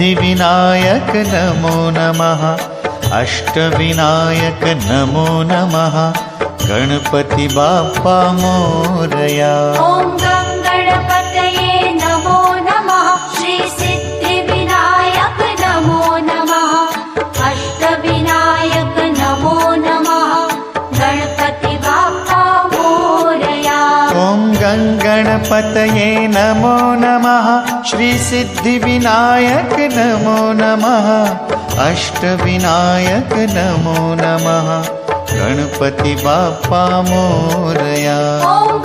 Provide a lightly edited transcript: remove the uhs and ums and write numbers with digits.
सिद्धिविनायक नमो नमः। अष्टविनायक नमो नमः। गणपति बाप्पा मोरया। ॐ गं गणपतये नमो नमः। श्री सिद्धिविनायक नमो नमः। अष्टविनायक नमो नमः। गणपति बाप्पा मोरया। ॐ गं गणपतये नमो नमः। श्री सिद्धिविनायक नमो नमः। अष्टविनायक नमो नमः। गणपति बाप्पा मोरया। ॐ